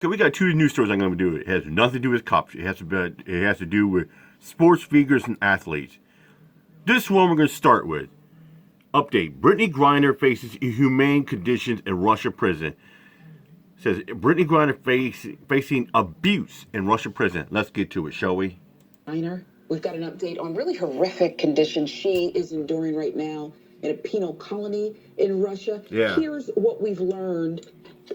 So we got two news stories I'm going to do. It has nothing to do with cops. It has to do with sports figures and athletes. This one we're going to start with. Update. Brittney Griner faces inhumane conditions in Russia prison. Says Brittney Griner facing abuse in Russia prison. Let's get to it, shall we? Griner, we've got an update on really horrific conditions she is enduring right now in a penal colony in Russia. Yeah. Here's what we've learned.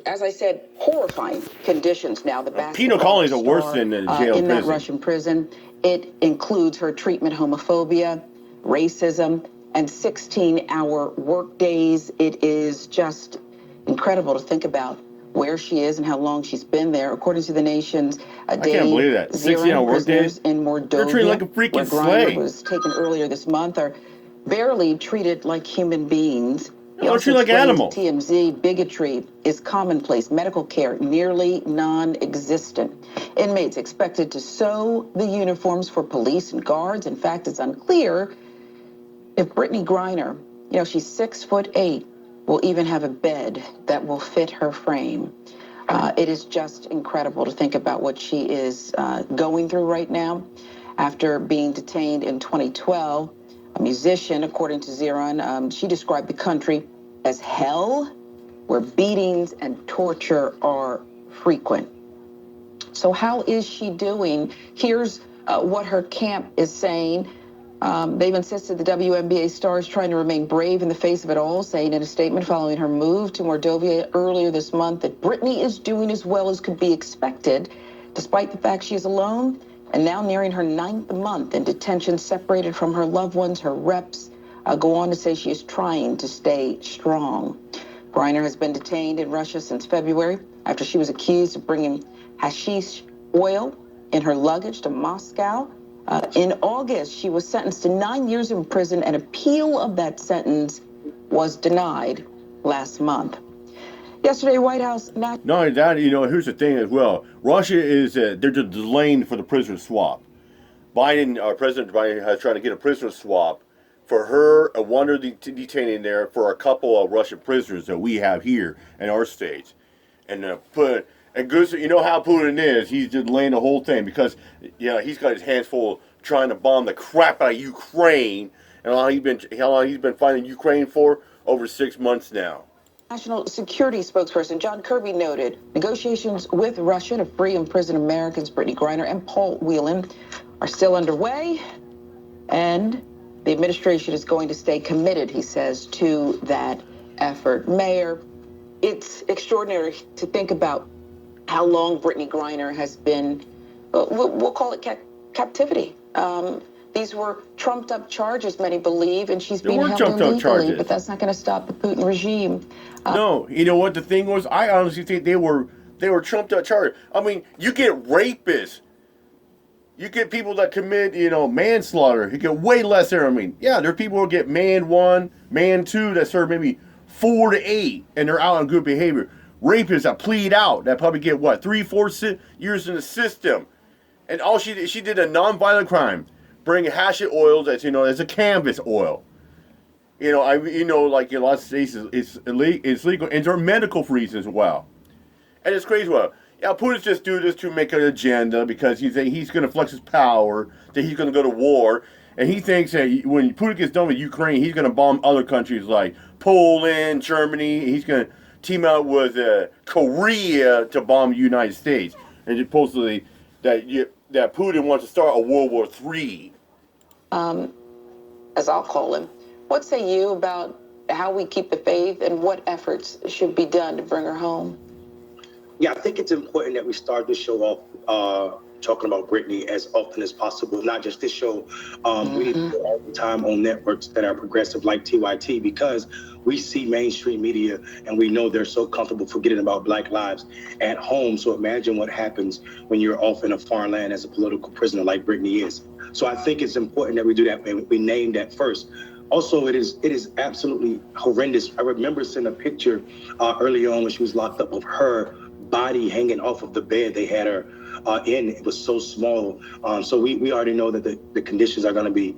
As I said, horrifying conditions now. The penal colonies are worse than the jail in prison. that Russian prison. It includes her treatment, homophobia, racism, and 16-hour work days. It is just incredible to think about where she is and how long she's been there. According to the nation's I can't believe that. 16-hour work days in Mordovia, they're treated like a freaking slave. Was taken earlier this month are barely treated like human beings. They're treated like animals. TMZ, bigotry is commonplace. Medical care nearly non-existent. Inmates expected to sew the uniforms for police and guards. In fact, it's unclear if Brittney Griner, she's 6'8", will even have a bed that will fit her frame. It is just incredible to think about what she is going through right now. After being detained in 2012, a musician, according to Ziran, she described the country as hell, where beatings and torture are frequent. So how is she doing? Here's what her camp is saying. They've insisted the WNBA star is trying to remain brave in the face of it all, saying in a statement following her move to Mordovia earlier this month that Brittney is doing as well as could be expected, despite the fact she is alone and now nearing her 9th month in detention, separated from her loved ones. Her reps go on to say she is trying to stay strong. Griner has been detained in Russia since February after she was accused of bringing hashish oil in her luggage to Moscow. In August, she was sentenced to 9 years in prison. An appeal of that sentence was denied last month. Yesterday, White House... Not only that, here's the thing as well. Russia is, they're just delaying for the prisoner swap. President Biden has tried to get a prisoner swap for her, a wonder detaining there for a couple of Russian prisoners that we have here in our states. And you know how Putin is. He's just delaying the whole thing because, he's got his hands full trying to bomb the crap out of Ukraine. And how long he's been fighting Ukraine for? Over 6 months now. National Security spokesperson John Kirby noted negotiations with Russia to free imprisoned Americans Brittney Griner and Paul Whelan are still underway, and the administration is going to stay committed, he says, to that effort. Mayor, it's extraordinary to think about how long Brittney Griner has been, we'll call it captivity. These were trumped-up charges, many believe, and she's being held illegally, but that's not going to stop the Putin regime. No, you know what the thing was? I honestly think they were trumped-up charges. I mean, you get rapists. You get people that commit, manslaughter. You get way less there. I mean, yeah, there are people who get man 1, man 2 that serve maybe 4 to 8, and they're out on good behavior. Rapists that plead out, that probably get, 3-4 years in the system. And all she did a non-violent crime. Bring hashish oil that's, as a canvas oil. Like in lots of states, it's legal, and there are medical reasons as well. And it's crazy. Well, Putin's just do this to make an agenda because he's going to flex his power, that he's going to go to war, and he thinks that when Putin gets done with Ukraine, he's going to bomb other countries like Poland, Germany. He's going to team up with Korea to bomb the United States, and supposedly that Putin wants to start a World War III. As I'll call him. What say you about how we keep the faith and what efforts should be done to bring her home? Yeah, I think it's important that we start the show off talking about Brittney as often as possible. Not just this show. We need to do it all the time on networks that are progressive like TYT, because we see mainstream media and we know they're so comfortable forgetting about Black lives at home. So imagine what happens when you're off in a foreign land as a political prisoner like Brittney is. So I think it's important that we do that and we name that first. Also, it is absolutely horrendous. I remember seeing a picture early on when she was locked up of her body hanging off of the bed they had her in. It was so small. So we already know that the conditions are going to be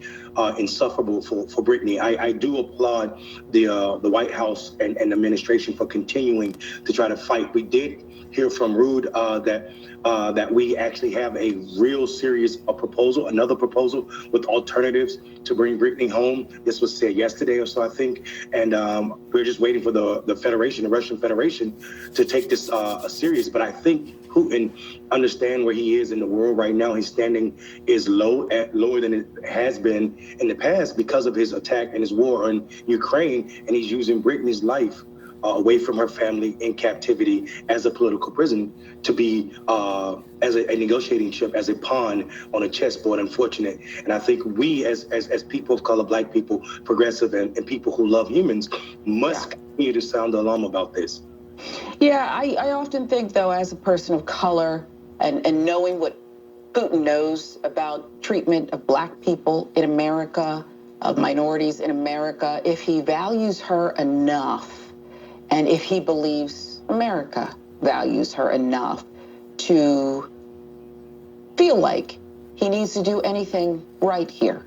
insufferable for Brittney. I do applaud the White House and the administration for continuing to try to fight. We did hear from Rude that we actually have a real serious proposal, another proposal with alternatives to bring Brittney home. This was said yesterday or so, I think. And we're just waiting for the Federation, the Russian Federation, to take this serious. But I think Putin understand where he is in the world right now. His standing is lower than it has been in the past because of his attack and his war on Ukraine. And he's using Brittney's life away from her family in captivity as a political prisoner to be as a negotiating chip, as a pawn on a chessboard, unfortunate. And I think we as people of color, Black people, progressive, and people who love humans must continue to sound the alarm about this. Yeah, I often think, though, as a person of color and knowing what Putin knows about treatment of Black people in America, of minorities in America, if he values her enough, and if he believes America values her enough to feel like he needs to do anything right here.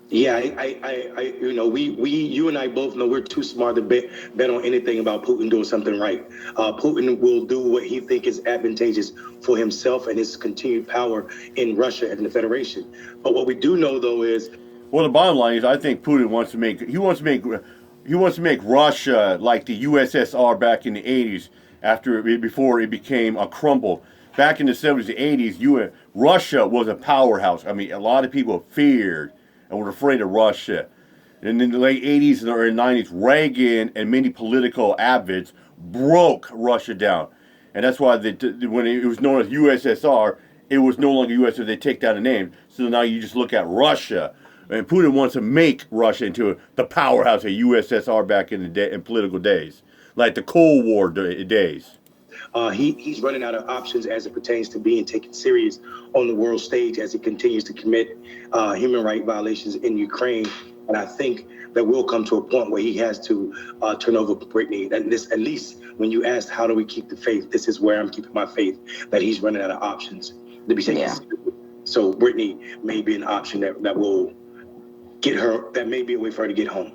Yeah, you and I both know we're too smart to bet on anything about Putin doing something right. Putin will do what he thinks is advantageous for himself and his continued power in Russia and the Federation. But what we do know, though, is, well, the bottom line is, I think Putin wants to make Russia like the USSR back in the 80s, before it became a crumble. Back in the 70s and 80s, Russia was a powerhouse. I mean, a lot of people feared and were afraid of Russia. And in the late 80s and early 90s, Reagan and many political advocates broke Russia down. And that's why when it was known as USSR, it was no longer USSR. They take down the name. So now you just look at Russia. And Putin wants to make Russia into the powerhouse of USSR back in political days, like the Cold War days. He's running out of options as it pertains to being taken serious on the world stage as he continues to commit human rights violations in Ukraine. And I think that will come to a point where he has to turn over Brittney. And this, at least when you asked, how do we keep the faith? This is where I'm keeping my faith, that he's running out of options to be taken seriously. So Brittney may be an option that will get her, that may be a way for her to get home.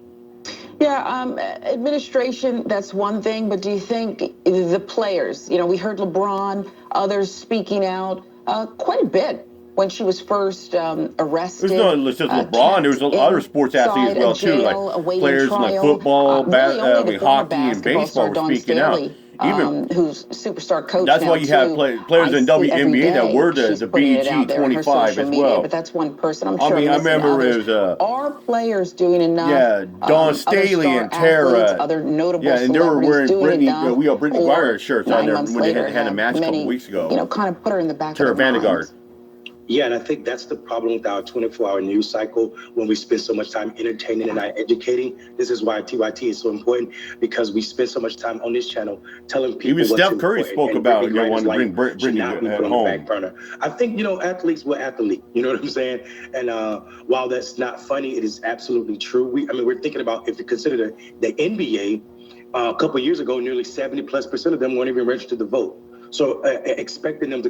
Yeah, administration, that's one thing, but do you think the players, we heard LeBron, others speaking out quite a bit when she was first arrested. There's not just LeBron, there's other sports athletes as well, too, like players like football, hockey, and baseball were speaking out. Even who's superstar coach. That's why you have players in WNBA that were the BG 25 as well. But that's one person. I'm sure. I mean, I remember it was are players doing enough? Yeah, Dawn Staley and Tara. Other notable and they were wearing Brittney. We got Brittney Griner shirts on there when they had a match a couple weeks ago. Kind of put her in the back Tara of their minds. Yeah, and I think that's the problem with our 24-hour news cycle when we spend so much time entertaining and not educating. This is why TYT is so important, because we spend so much time on this channel telling people. Even Steph Curry spoke about wanting to bring Brittney at home. Back burner. I think athletes will athlete. You know what I'm saying? And while that's not funny, it is absolutely true. We're thinking about, if you consider the NBA, a couple of years ago, nearly 70+% of them weren't even registered to vote. So expecting them to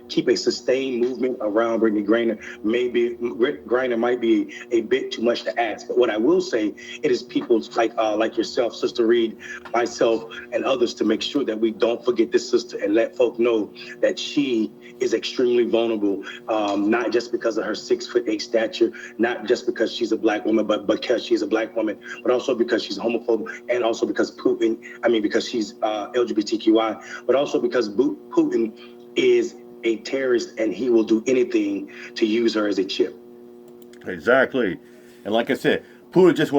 keep a sustained movement around Brittney Griner might be a bit too much to ask. But what I will say, it is people like yourself, Sister Reed, myself, and others to make sure that we don't forget this sister and let folk know that she is extremely vulnerable, not just because of her 6'8" stature, not just because she's a Black woman, but because she's a Black woman, but also because she's homophobic, and also because because she's LGBTQI, but also because Putin is a terrorist and he will do anything to use her as a chip. Exactly. And like I said, Putin just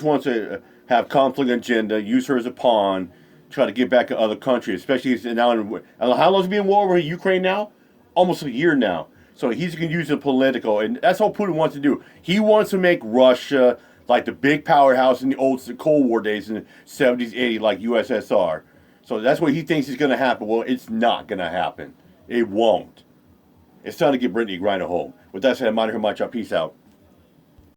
wants to have conflict agenda, use her as a pawn, try to get back at other countries, especially now. How long has he been in war with Ukraine now? Almost a year now. So he's going to use it political, and that's all Putin wants to do. He wants to make Russia like the big powerhouse in the old Cold War days in the 70s, 80s, like USSR. So that's what he thinks is going to happen. Well, it's not going to happen. It won't. It's time to get Brittney Griner home. With that said, I'm out of here, my y'all. Peace out.